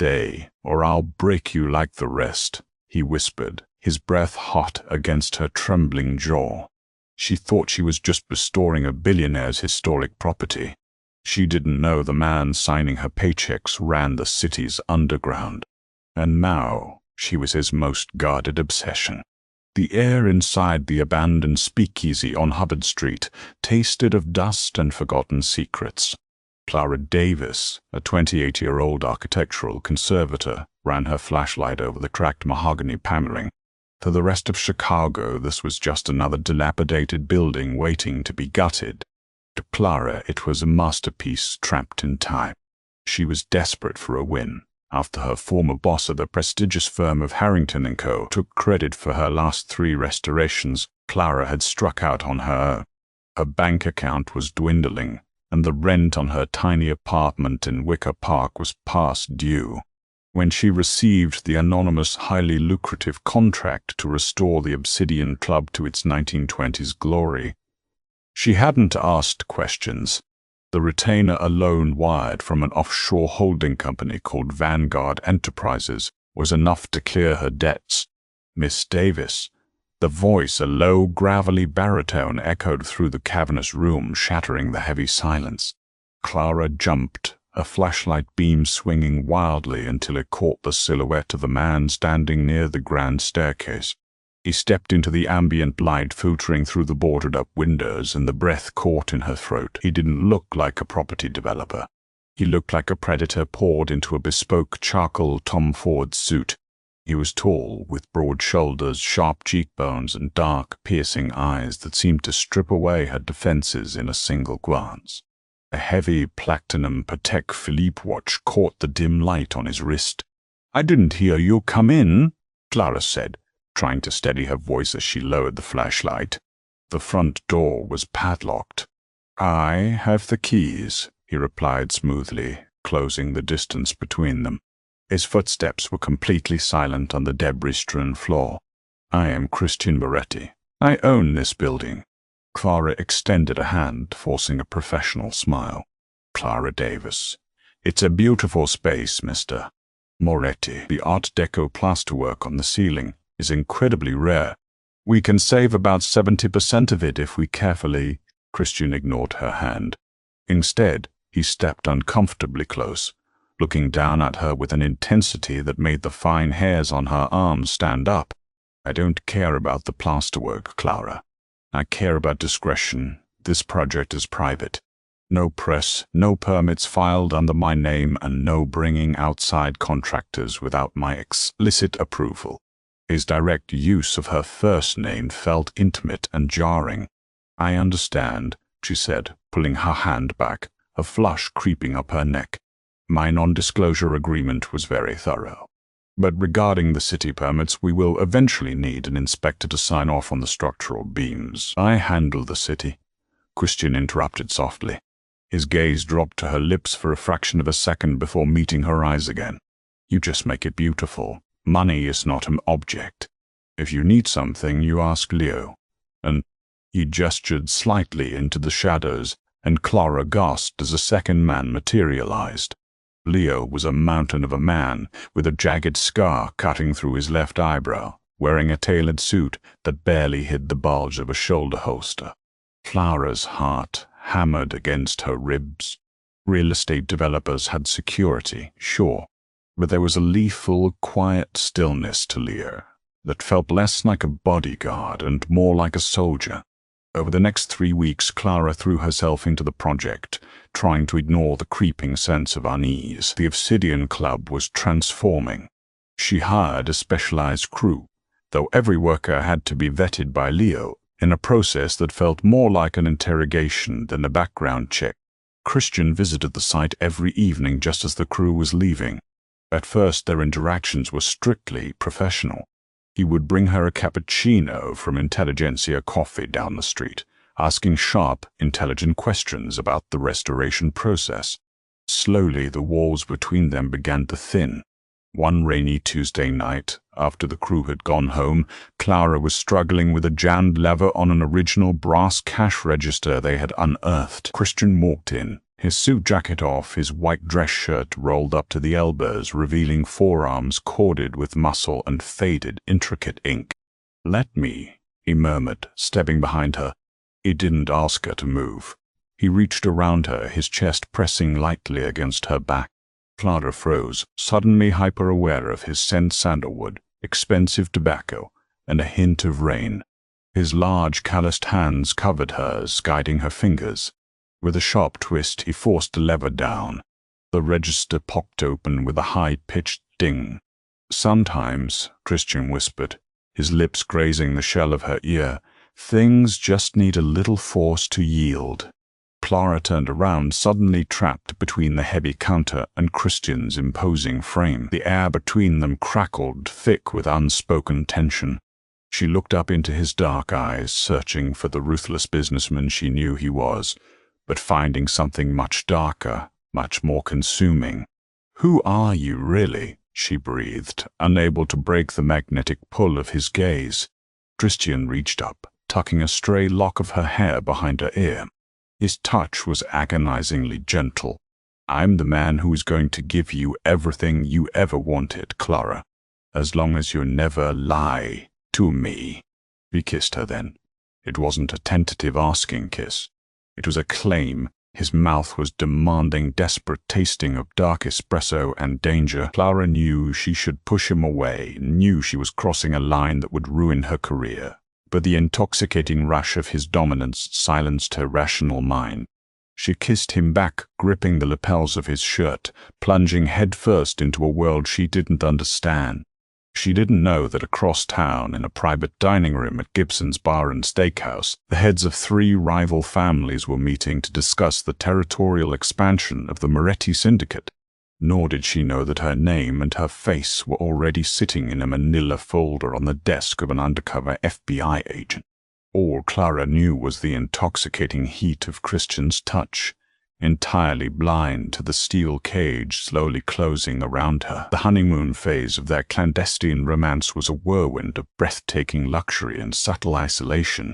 Stay, or I'll break you like the rest," he whispered, his breath hot against her trembling jaw. She thought she was just restoring a billionaire's historic property. She didn't know the man signing her paychecks ran the city's underground. And now she was his most guarded obsession. The air inside the abandoned speakeasy on Hubbard Street tasted of dust and forgotten secrets. Clara Davis, a 28-year-old architectural conservator, ran her flashlight over the cracked mahogany paneling. To the rest of Chicago, this was just another dilapidated building waiting to be gutted. To Clara, it was a masterpiece trapped in time. She was desperate for a win. After her former boss at the prestigious firm of Harrington & Co. took credit for her last 3 restorations, Clara had struck out on her own. Her bank account was dwindling, and the rent on her tiny apartment in Wicker Park was past due. When she received the anonymous, highly lucrative contract to restore the Obsidian Club to its 1920s glory, she hadn't asked questions. The retainer alone wired from an offshore holding company called Vanguard Enterprises was enough to clear her debts. "Miss Davis." The voice, a low, gravelly baritone, echoed through the cavernous room, shattering the heavy silence. Clara jumped, a flashlight beam swinging wildly until it caught the silhouette of the man standing near the grand staircase. He stepped into the ambient light filtering through the boarded-up windows, and the breath caught in her throat. He didn't look like a property developer. He looked like a predator poured into a bespoke charcoal Tom Ford suit. He was tall, with broad shoulders, sharp cheekbones, and dark, piercing eyes that seemed to strip away her defenses in a single glance. A heavy platinum Patek Philippe watch caught the dim light on his wrist. "I didn't hear you come in," Clara said, trying to steady her voice as she lowered the flashlight. The front door was padlocked. "I have the keys," he replied smoothly, closing the distance between them. His footsteps were completely silent on the debris-strewn floor. "I am Christian Moretti. I own this building." Clara extended a hand, forcing a professional smile. "Clara Davis. It's a beautiful space, Mr. Moretti. The Art Deco plasterwork on the ceiling is incredibly rare. We can save about 70% of it if we carefully—" Christian ignored her hand. Instead, he stepped uncomfortably close, looking down at her with an intensity that made the fine hairs on her arms stand up. "I don't care about the plasterwork, Clara. I care about discretion. This project is private. No press, no permits filed under my name, and no bringing outside contractors without my explicit approval." His direct use of her first name felt intimate and jarring. "I understand," she said, pulling her hand back, a flush creeping up her neck. "My non-disclosure agreement was very thorough. But regarding the city permits, we will eventually need an inspector to sign off on the structural beams. I handle the city." Christian interrupted softly. His gaze dropped to her lips for a fraction of a second before meeting her eyes again. "You just make it beautiful. Money is not an object. If you need something, you ask Leo." And he gestured slightly into the shadows, and Clara gasped as a second man materialized. Leo was a mountain of a man, with a jagged scar cutting through his left eyebrow, wearing a tailored suit that barely hid the bulge of a shoulder holster. Clara's heart hammered against her ribs. Real estate developers had security, sure, but there was a lethal, quiet stillness to Leo that felt less like a bodyguard and more like a soldier. Over the next 3 weeks, Clara threw herself into the project, trying to ignore the creeping sense of unease. The Obsidian Club was transforming. She hired a specialized crew, though every worker had to be vetted by Leo, in a process that felt more like an interrogation than a background check. Christian visited the site every evening just as the crew was leaving. At first, their interactions were strictly professional. He would bring her a cappuccino from Intelligentsia Coffee down the street, asking sharp, intelligent questions about the restoration process. Slowly, the walls between them began to thin. One rainy Tuesday night, after the crew had gone home, Clara was struggling with a jammed lever on an original brass cash register they had unearthed. Christian walked in, his suit jacket off, his white dress shirt rolled up to the elbows, revealing forearms corded with muscle and faded, intricate ink. "Let me," he murmured, stepping behind her. He didn't ask her to move. He reached around her, his chest pressing lightly against her back. Clara froze, suddenly hyper-aware of his scent: sandalwood, expensive tobacco, and a hint of rain. His large, calloused hands covered hers, guiding her fingers. With a sharp twist, he forced the lever down. The register popped open with a high-pitched ding. "Sometimes," Christian whispered, his lips grazing the shell of her ear, "things just need a little force to yield." Clara turned around, suddenly trapped between the heavy counter and Christian's imposing frame. The air between them crackled, thick with unspoken tension. She looked up into his dark eyes, searching for the ruthless businessman she knew he was, but finding something much darker, much more consuming. "Who are you, really?" she breathed, unable to break the magnetic pull of his gaze. Christian reached up, tucking a stray lock of her hair behind her ear. His touch was agonizingly gentle. "I'm the man who is going to give you everything you ever wanted, Clara, as long as you never lie to me." He kissed her then. It wasn't a tentative asking kiss. It was a claim. His mouth was demanding, desperate, tasting of dark espresso and danger. Clara knew she should push him away, knew she was crossing a line that would ruin her career. But the intoxicating rush of his dominance silenced her rational mind. She kissed him back, gripping the lapels of his shirt, plunging headfirst into a world she didn't understand. She didn't know that across town, in a private dining room at Gibson's Bar and Steakhouse, the heads of 3 rival families were meeting to discuss the territorial expansion of the Moretti Syndicate. Nor did she know that her name and her face were already sitting in a manila folder on the desk of an undercover FBI agent. All Clara knew was the intoxicating heat of Christian's touch, entirely blind to the steel cage slowly closing around her. The honeymoon phase of their clandestine romance was a whirlwind of breathtaking luxury and subtle isolation.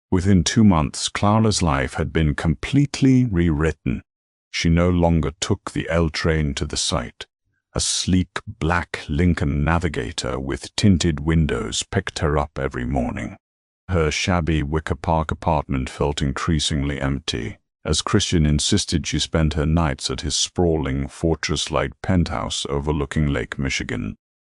Within 2 months, Clara's life had been completely rewritten. She no longer took the L train to the site. A sleek black Lincoln Navigator with tinted windows picked her up every morning. Her shabby Wicker Park apartment felt increasingly empty, as Christian insisted she spend her nights at his sprawling, fortress-like penthouse overlooking Lake Michigan.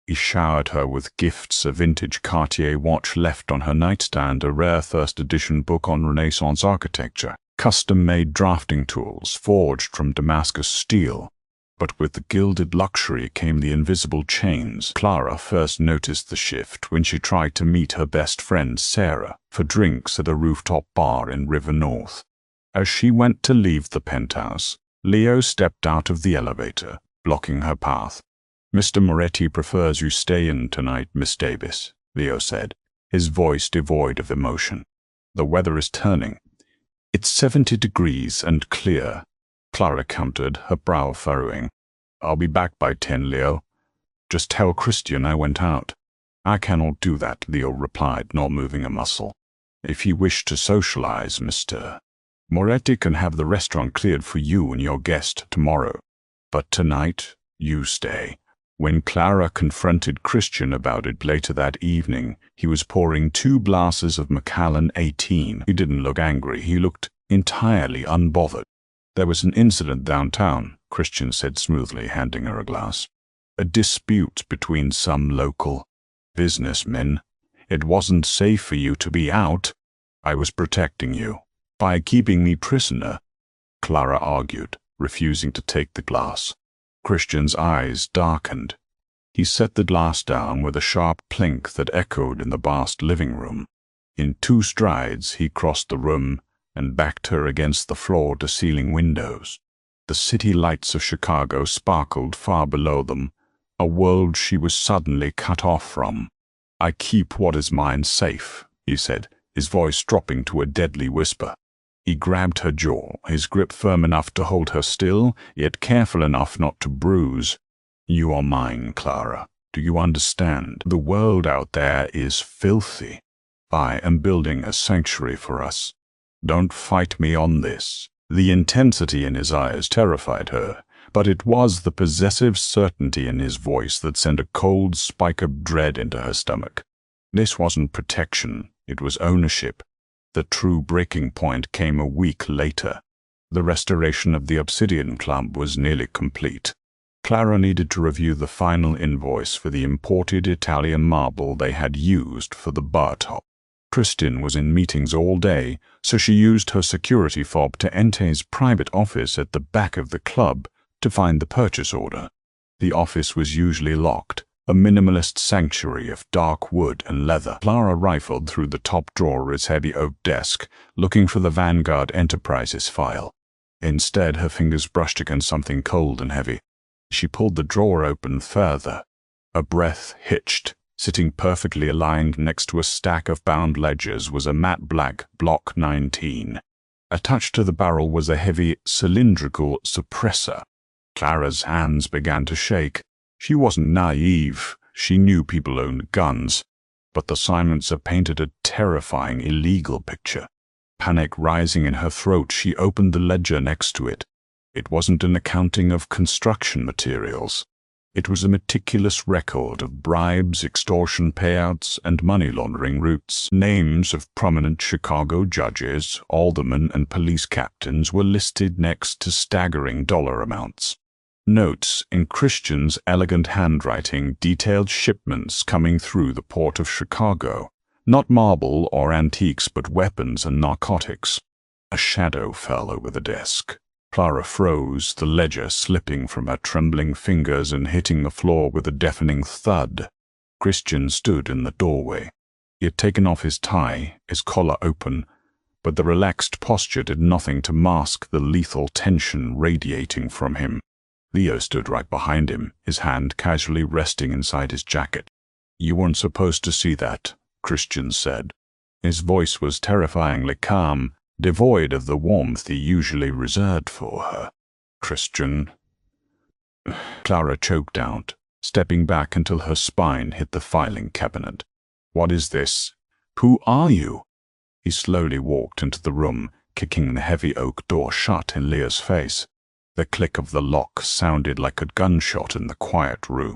He showered her with gifts: a vintage Cartier watch left on her nightstand, a rare first-edition book on Renaissance architecture, custom-made drafting tools forged from Damascus steel. But with the gilded luxury came the invisible chains. Clara first noticed the shift when she tried to meet her best friend Sarah for drinks at a rooftop bar in River North. As she went to leave the penthouse, Leo stepped out of the elevator, blocking her path. "Mr. Moretti prefers you stay in tonight, Miss Davis," Leo said, his voice devoid of emotion. "The weather is turning. It's 70 degrees and clear," Clara countered, her brow furrowing. "I'll be back by 10, Leo. Just tell Christian I went out." "I cannot do that," Leo replied, not moving a muscle. "If you wish to socialize, Mr. Moretti can have the restaurant cleared for you and your guest tomorrow. But tonight, you stay." When Clara confronted Christian about it later that evening, he was pouring 2 glasses of Macallan 18. He didn't look angry. He looked entirely unbothered. "There was an incident downtown," Christian said smoothly, handing her a glass. "A dispute between some local businessmen. It wasn't safe for you to be out. I was protecting you by keeping me prisoner," Clara argued, refusing to take the glass. Christian's eyes darkened. He set the glass down with a sharp clink that echoed in the vast living room. In 2 strides, he crossed the room and backed her against the floor-to-ceiling windows. The city lights of Chicago sparkled far below them, a world she was suddenly cut off from. "I keep what is mine safe," he said, his voice dropping to a deadly whisper. He grabbed her jaw, his grip firm enough to hold her still, yet careful enough not to bruise. "You are mine, Clara. Do you understand? The world out there is filthy. I am building a sanctuary for us. Don't fight me on this. The intensity in his eyes terrified her, but it was the possessive certainty in his voice that sent a cold spike of dread into her stomach. This wasn't protection, it was ownership. The true breaking point came a week later. The restoration of the Obsidian Club was nearly complete. Clara needed to review the final invoice for the imported Italian marble they had used for the bar top. Christian was in meetings all day, so she used her security fob to enter his private office at the back of the club to find the purchase order. The office was usually locked, a minimalist sanctuary of dark wood and leather. Clara rifled through the top drawer of his heavy oak desk, looking for the Vanguard Enterprises file. Instead, her fingers brushed against something cold and heavy. She pulled the drawer open further. A breath hitched. Sitting perfectly aligned next to a stack of bound ledgers was a matte black Block 19. Attached to the barrel was a heavy, cylindrical suppressor. Clara's hands began to shake. She wasn't naive. She knew people owned guns. But the silencer painted a terrifying, illegal picture. Panic rising in her throat, she opened the ledger next to it. It wasn't an accounting of construction materials. It was a meticulous record of bribes, extortion payouts, and money laundering routes. Names of prominent Chicago judges, aldermen, and police captains were listed next to staggering dollar amounts. Notes in Christian's elegant handwriting detailed shipments coming through the port of Chicago. Not marble or antiques, but weapons and narcotics. A shadow fell over the desk. Clara froze, the ledger slipping from her trembling fingers and hitting the floor with a deafening thud. Christian stood in the doorway. He had taken off his tie, his collar open, but the relaxed posture did nothing to mask the lethal tension radiating from him. Leo stood right behind him, his hand casually resting inside his jacket. "You weren't supposed to see that," Christian said. His voice was terrifyingly calm, devoid of the warmth he usually reserved for her. "Christian," Clara choked out, stepping back until her spine hit the filing cabinet. "What is this? Who are you?" He slowly walked into the room, kicking the heavy oak door shut in Leah's face. The click of the lock sounded like a gunshot in the quiet room.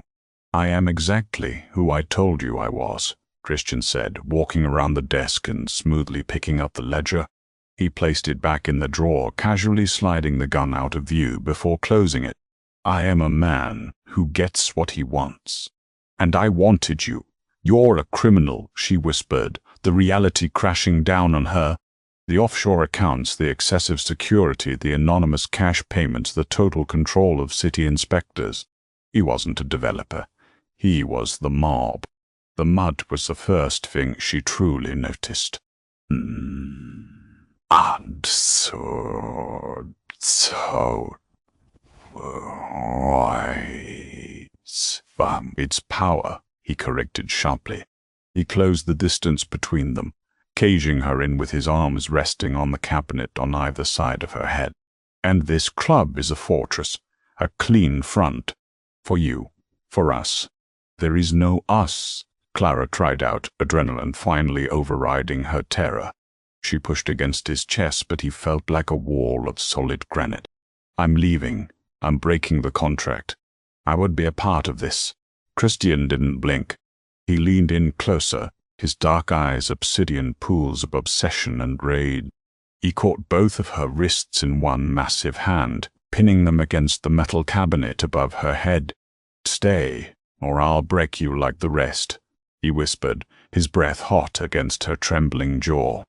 "I am exactly who I told you I was," Christian said, walking around the desk and smoothly picking up the ledger. He placed it back in the drawer, casually sliding the gun out of view before closing it. "I am a man who gets what he wants. And I wanted you. You're a criminal," she whispered, the reality crashing down on her. The offshore accounts, the excessive security, the anonymous cash payments, the total control of city inspectors. He wasn't a developer. He was the mob. The mud was the first thing she truly noticed. And so, it's power, he corrected sharply. He closed the distance between them, caging her in with his arms resting on the cabinet on either side of her head. "And this club is a fortress, a clean front. For you, for us. There is no us," Clara tried out, adrenaline finally overriding her terror. She pushed against his chest, but he felt like a wall of solid granite. "I'm leaving. I'm breaking the contract. I would be a part of this." Christian didn't blink. He leaned in closer, his dark eyes obsidian pools of obsession and rage. He caught both of her wrists in one massive hand, pinning them against the metal cabinet above her head. "Stay, or I'll break you like the rest," he whispered, his breath hot against her trembling jaw.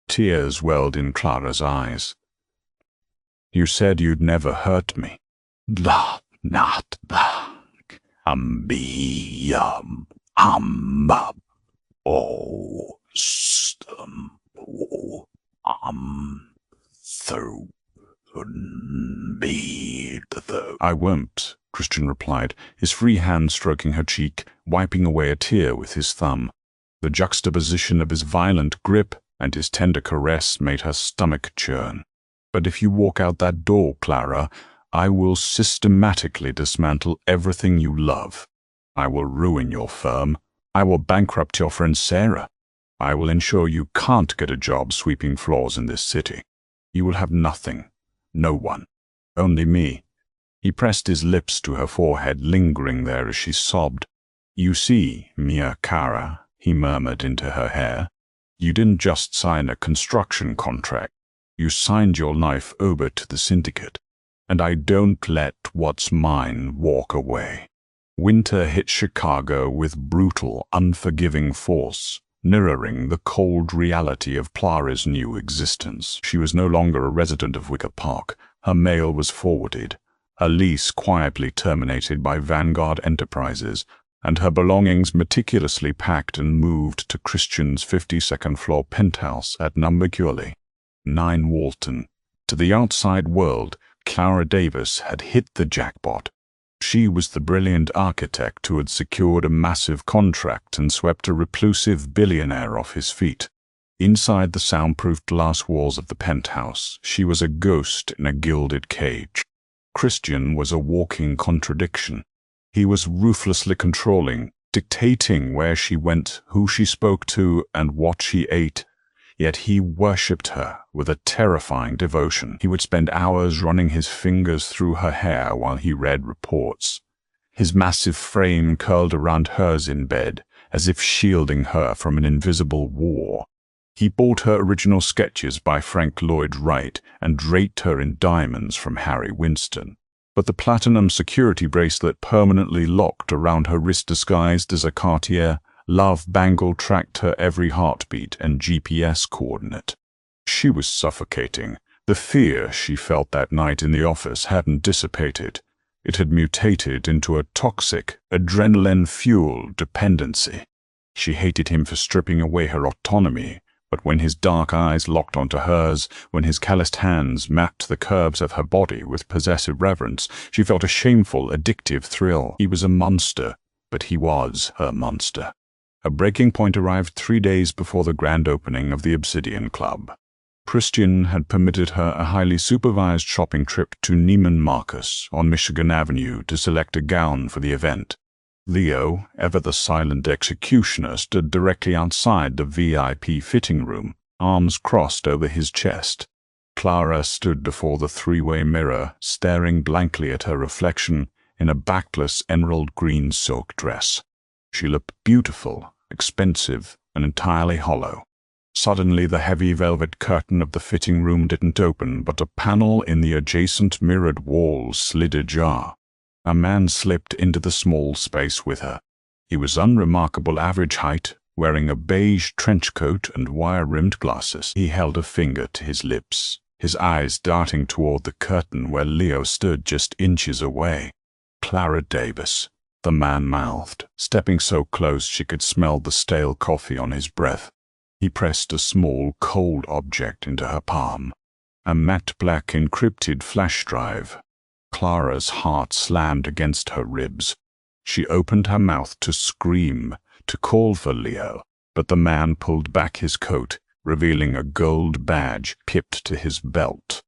Tears welled in Clara's eyes. "You said you'd never hurt me." "Not that. I won't," Christian replied, his free hand stroking her cheek, wiping away a tear with his thumb. The juxtaposition of his violent grip and his tender caress made her stomach churn. "But if you walk out that door, Clara, I will systematically dismantle everything you love. I will ruin your firm. I will bankrupt your friend Sarah. I will ensure you can't get a job sweeping floors in this city. You will have nothing. No one. Only me. He pressed his lips to her forehead, lingering there as she sobbed. You see, Mia Cara, he murmured into her hair, you didn't just sign a construction contract. You signed your life over to the syndicate. And I don't let what's mine walk away. Winter hit Chicago with brutal, unforgiving force, mirroring the cold reality of Clara's new existence. She was no longer a resident of Wicker Park. Her mail was forwarded, her lease quietly terminated by Vanguard Enterprises, and her belongings meticulously packed and moved to Christian's 52nd floor penthouse at Number Gurley, 9 Walton. To the outside world, Clara Davis had hit the jackpot. She was the brilliant architect who had secured a massive contract and swept a reclusive billionaire off his feet. Inside the soundproof glass walls of the penthouse, she was a ghost in a gilded cage. Christian was a walking contradiction. He was ruthlessly controlling, dictating where she went, who she spoke to, and what she ate. Yet he worshipped her with a terrifying devotion. He would spend hours running his fingers through her hair while he read reports. His massive frame curled around hers in bed, as if shielding her from an invisible war. He bought her original sketches by Frank Lloyd Wright and draped her in diamonds from Harry Winston. But the platinum security bracelet permanently locked around her wrist, disguised as a Cartier love bangle, tracked her every heartbeat and GPS coordinate. She was suffocating. The fear she felt that night in the office hadn't dissipated. It had mutated into a toxic, adrenaline-fueled dependency. She hated him for stripping away her autonomy, but when his dark eyes locked onto hers, when his calloused hands mapped the curves of her body with possessive reverence, she felt a shameful, addictive thrill. He was a monster, but he was her monster. A breaking point arrived 3 days before the grand opening of the Obsidian Club. Christian had permitted her a highly supervised shopping trip to Neiman Marcus on Michigan Avenue to select a gown for the event. Leo, ever the silent executioner, stood directly outside the VIP fitting room, arms crossed over his chest. Clara stood before the three-way mirror, staring blankly at her reflection in a backless emerald green silk dress. She looked beautiful, expensive, and entirely hollow. Suddenly, the heavy velvet curtain of the fitting room didn't open, but a panel in the adjacent mirrored wall slid ajar. A man slipped into the small space with her. He was unremarkable average height, wearing a beige trench coat and wire-rimmed glasses. He held a finger to his lips, his eyes darting toward the curtain where Leo stood just inches away. Clara Davis, the man mouthed, stepping so close she could smell the stale coffee on his breath. He pressed a small, cold object into her palm, a matte black encrypted flash drive. Clara's heart slammed against her ribs. She opened her mouth to scream, to call for Leo, but the man pulled back his coat, revealing a gold badge pipped to his belt.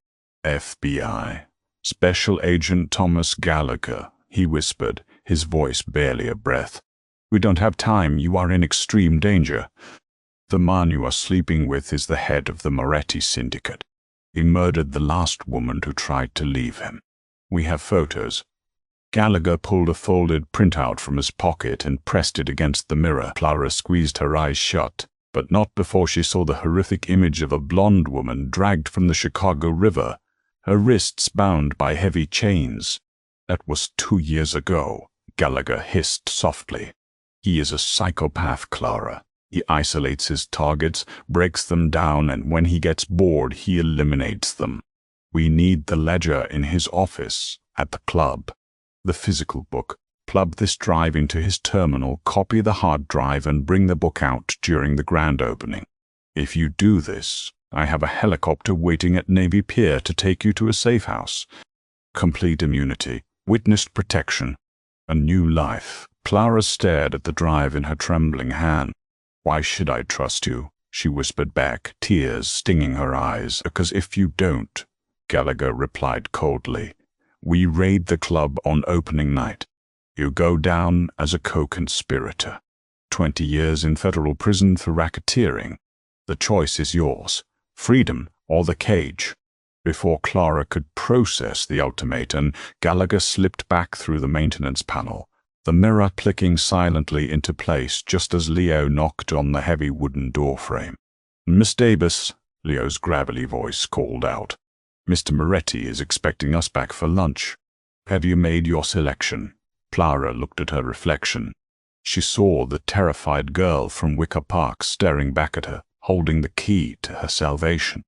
FBI. Special Agent Thomas Gallagher, he whispered, his voice barely a breath. We don't have time. You are in extreme danger. The man you are sleeping with is the head of the Moretti Syndicate. He murdered the last woman who tried to leave him. We have photos. Gallagher pulled a folded printout from his pocket and pressed it against the mirror. Clara squeezed her eyes shut, but not before she saw the horrific image of a blonde woman dragged from the Chicago River, her wrists bound by heavy chains. That was 2 years ago, Gallagher hissed softly. He is a psychopath, Clara. He isolates his targets, breaks them down, and when he gets bored, he eliminates them. We need the ledger in his office, at the club. The physical book. Plug this drive into his terminal, copy the hard drive, and bring the book out during the grand opening. If you do this, I have a helicopter waiting at Navy Pier to take you to a safe house. Complete immunity, witnessed protection, a new life. Clara stared at the drive in her trembling hand. Why should I trust you? She whispered back, tears stinging her eyes. Because if you don't, Gallagher replied coldly, we raid the club on opening night. You go down as a co-conspirator. 20 years in federal prison for racketeering. The choice is yours. Freedom or the cage. Before Clara could process the ultimatum, Gallagher slipped back through the maintenance panel, the mirror clicking silently into place just as Leo knocked on the heavy wooden doorframe. "Miss Davis," Leo's gravelly voice called out. "Mr. Moretti is expecting us back for lunch. Have you made your selection?" Clara looked at her reflection. She saw the terrified girl from Wicker Park staring back at her, holding the key to her salvation.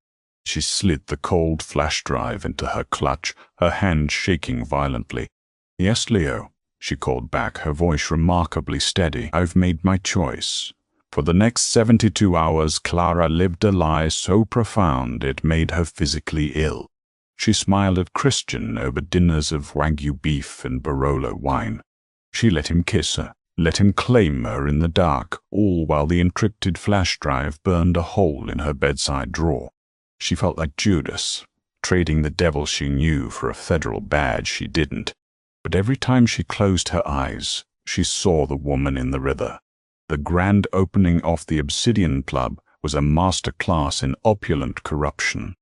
She slid the cold flash drive into her clutch, her hand shaking violently. "Yes, Leo," she called back, her voice remarkably steady. "I've made my choice." For the next 72 hours, Clara lived a lie so profound it made her physically ill. She smiled at Christian over dinners of Wagyu beef and Barolo wine. She let him kiss her, let him claim her in the dark, all while the encrypted flash drive burned a hole in her bedside drawer. She felt like Judas, trading the devil she knew for a federal badge she didn't. But every time she closed her eyes, she saw the woman in the river. The grand opening of the Obsidian Club was a master class in opulent corruption.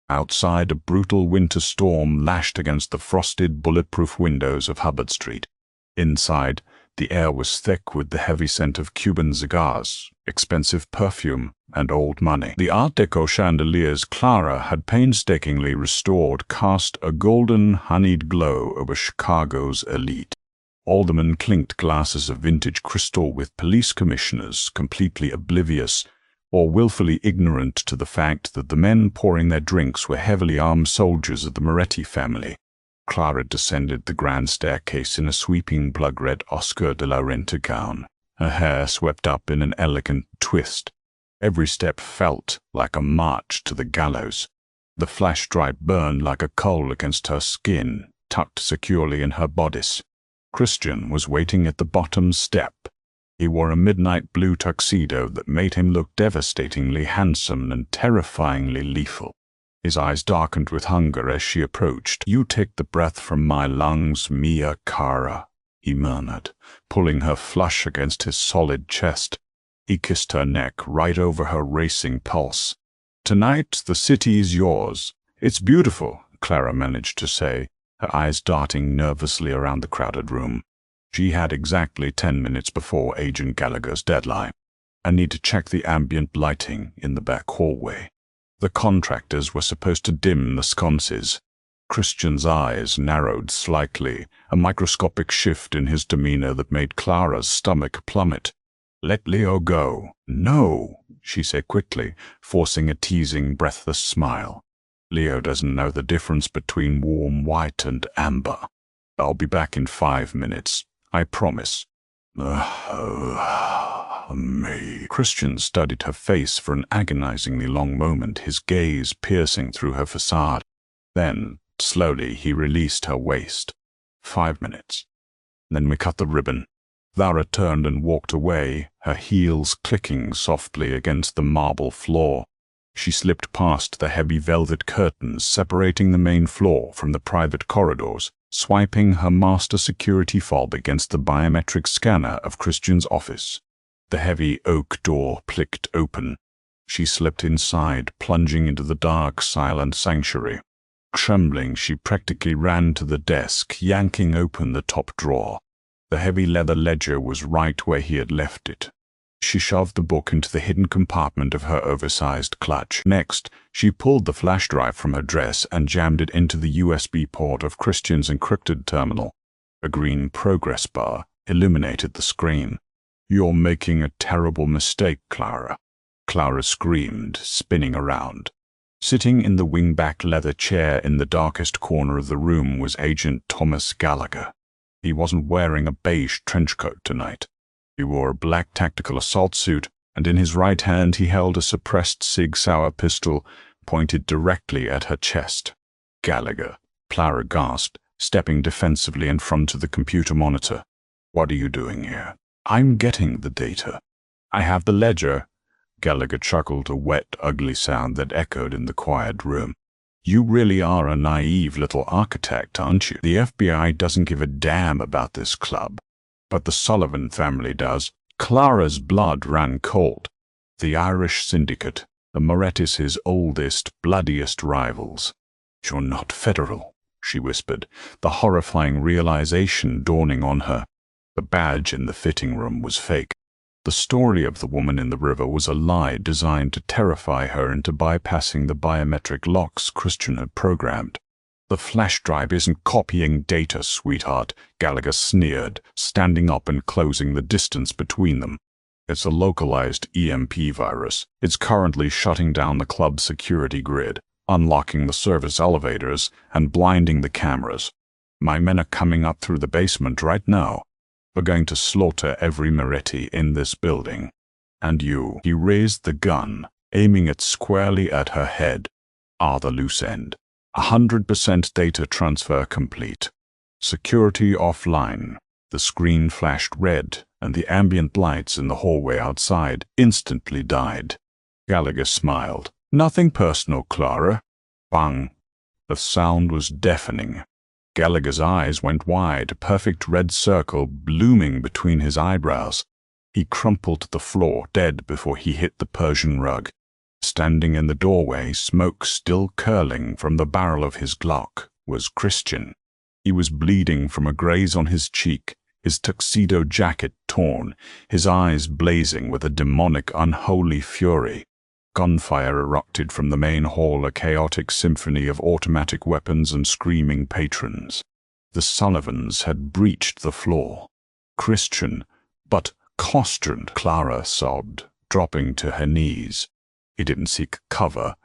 Outside, a brutal winter storm lashed against the frosted, bulletproof windows of Hubbard Street. Inside, the air was thick with the heavy scent of Cuban cigars, expensive perfume, and old money. The Art Deco chandeliers Clara had painstakingly restored cast a golden, honeyed glow over Chicago's elite. Aldermen clinked glasses of vintage crystal with police commissioners completely oblivious or willfully ignorant to the fact that the men pouring their drinks were heavily armed soldiers of the Moretti family. Clara descended the grand staircase in a sweeping blood-red Oscar de la Renta gown, her hair swept up in an elegant twist. Every step felt like a march to the gallows. The flash drive burned like a coal against her skin, tucked securely in her bodice. Christian was waiting at the bottom step. He wore a midnight blue tuxedo that made him look devastatingly handsome and terrifyingly lethal. His eyes darkened with hunger as she approached. "You take the breath from my lungs, Mia Cara," he murmured, pulling her flush against his solid chest. He kissed her neck right over her racing pulse. "Tonight the city's yours. It's beautiful," Clara managed to say, her eyes darting nervously around the crowded room. She had exactly 10 minutes before Agent Gallagher's deadline. "I need to check the ambient lighting in the back hallway." The contractors were supposed to dim the sconces. Christian's eyes narrowed slightly, a microscopic shift in his demeanor that made Clara's stomach plummet. "Let Leo go." "No," she said quickly, forcing a teasing, breathless smile. "Leo doesn't know the difference between warm white and amber. I'll be back in 5 minutes. I promise." Me. Christian studied her face for an agonizingly long moment, his gaze piercing through her facade. Then, slowly, he released her waist. 5 minutes. Then we cut the ribbon. Lara turned and walked away, her heels clicking softly against the marble floor. She slipped past the heavy velvet curtains separating the main floor from the private corridors, swiping her master security fob against the biometric scanner of Christian's office. The heavy oak door clicked open. She slipped inside, plunging into the dark, silent sanctuary. Trembling, she practically ran to the desk, yanking open the top drawer. The heavy leather ledger was right where he had left it. She shoved the book into the hidden compartment of her oversized clutch. Next, she pulled the flash drive from her dress and jammed it into the USB port of Christian's encrypted terminal. A green progress bar illuminated the screen. "You're making a terrible mistake, Clara." Clara screamed, spinning around. Sitting in the wingback leather chair in the darkest corner of the room was Agent Thomas Gallagher. He wasn't wearing a beige trench coat tonight. He wore a black tactical assault suit, and in his right hand he held a suppressed Sig Sauer pistol pointed directly at her chest. "Gallagher," Clara gasped, stepping defensively in front of the computer monitor. "What are you doing here?" "I'm getting the data. I have the ledger." Gallagher chuckled, a wet, ugly sound that echoed in the quiet room. "You really are a naive little architect, aren't you? The FBI doesn't give a damn about this club. But the Sullivan family does." Clara's blood ran cold. The Irish Syndicate, the Morettis' oldest, bloodiest rivals. You're not federal, she whispered, the horrifying realization dawning on her. The badge in the fitting room was fake. The story of the woman in the river was a lie designed to terrify her into bypassing the biometric locks Christian had programmed. The flash drive isn't copying data, sweetheart, Gallagher sneered, standing up and closing the distance between them. It's a localized EMP virus. It's currently shutting down the club's security grid, unlocking the service elevators, and blinding the cameras. My men are coming up through the basement right now. We're going to slaughter every Moretti in this building. And you, he raised the gun, aiming it squarely at her head, are the loose end. 100% data transfer complete. Security offline. The screen flashed red, and the ambient lights in the hallway outside instantly died. Gallagher smiled. Nothing personal, Clara. Bang. The sound was deafening. Gallagher's eyes went wide, a perfect red circle blooming between his eyebrows. He crumpled to the floor, dead before he hit the Persian rug. Standing in the doorway, smoke still curling from the barrel of his Glock, was Christian. He was bleeding from a graze on his cheek, his tuxedo jacket torn, his eyes blazing with a demonic, unholy fury. Gunfire erupted from the main hall, a chaotic symphony of automatic weapons and screaming patrons. The Sullivans had breached the floor. Christian, but constrained, Clara sobbed, dropping to her knees. He didn't seek cover.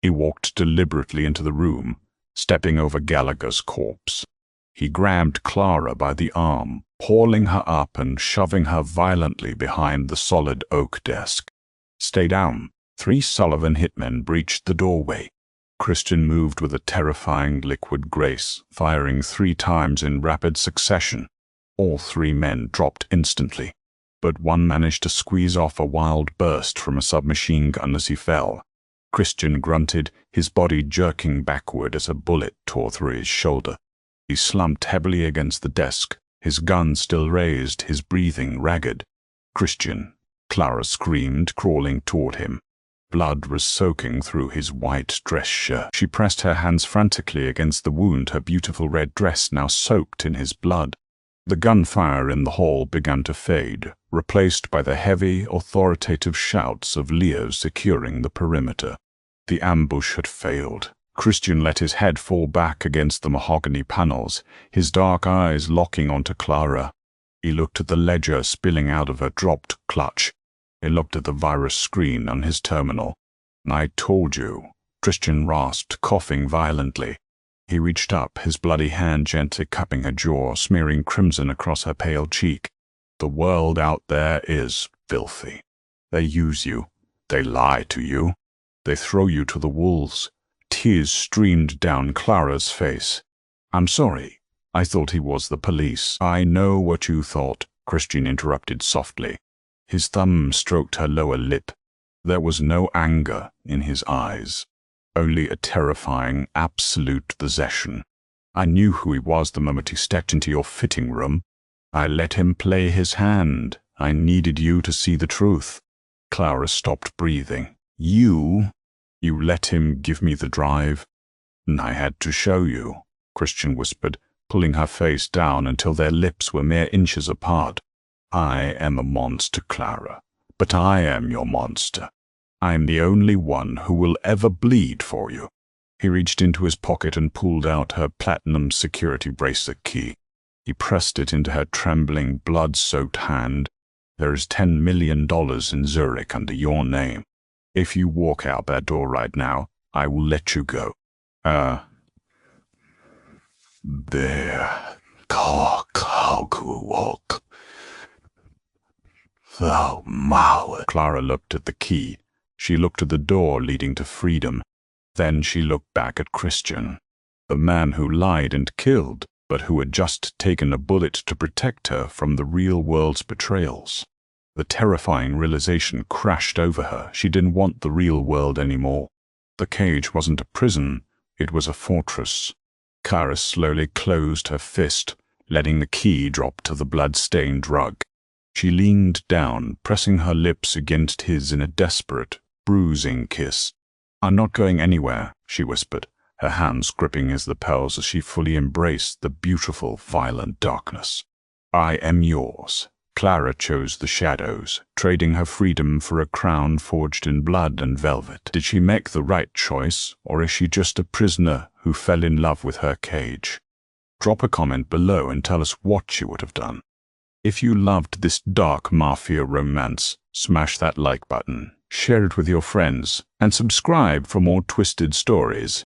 He walked deliberately into the room, stepping over Gallagher's corpse. He grabbed Clara by the arm, hauling her up and shoving her violently behind the solid oak desk. Stay down. 3 Sullivan hitmen breached the doorway. Christian moved with a terrifying liquid grace, firing 3 times in rapid succession. All 3 men dropped instantly, but one managed to squeeze off a wild burst from a submachine gun as he fell. Christian grunted, his body jerking backward as a bullet tore through his shoulder. He slumped heavily against the desk, his gun still raised, his breathing ragged. Christian, Clara screamed, crawling toward him. Blood was soaking through his white dress shirt. She pressed her hands frantically against the wound, her beautiful red dress now soaked in his blood. The gunfire in the hall began to fade, replaced by the heavy, authoritative shouts of Leo securing the perimeter. The ambush had failed. Christian let his head fall back against the mahogany panels, his dark eyes locking onto Clara. He looked at the ledger spilling out of her dropped clutch. He looked at the virus screen on his terminal. I told you, Christian rasped, coughing violently. He reached up, his bloody hand gently cupping her jaw, smearing crimson across her pale cheek. The world out there is filthy. They use you. They lie to you. They throw you to the wolves. Tears streamed down Clara's face. I'm sorry. I thought he was the police. I know what you thought, Christian interrupted softly. His thumb stroked her lower lip. There was no anger in his eyes, only a terrifying, absolute possession. I knew who he was the moment he stepped into your fitting room. I let him play his hand. I needed you to see the truth. Clara stopped breathing. You let him give me the drive? I had to show you, Christian whispered, pulling her face down until their lips were mere inches apart. I am a monster, Clara, but I am your monster. I am the only one who will ever bleed for you. He reached into his pocket and pulled out her platinum security bracelet key. He pressed it into her trembling, blood-soaked hand. There is $10 million in Zurich under your name. If you walk out that door right now, I will let you go. There. How could walk? Oh, Mao. Clara looked at the key. She looked at the door leading to freedom. Then she looked back at Christian, the man who lied and killed, but who had just taken a bullet to protect her from the real world's betrayals. The terrifying realization crashed over her. She didn't want the real world anymore. The cage wasn't a prison, it was a fortress. Clara slowly closed her fist, letting the key drop to the blood-stained rug. She leaned down, pressing her lips against his in a desperate, bruising kiss. I'm not going anywhere, she whispered. her hands gripping his lapels as she fully embraced the beautiful, violent darkness. I am yours. Clara chose the shadows, trading her freedom for a crown forged in blood and velvet. Did she make the right choice, or is she just a prisoner who fell in love with her cage? Drop a comment below and tell us what you would have done. If you loved this dark Mafia romance, smash that like button, share it with your friends, and subscribe for more twisted stories.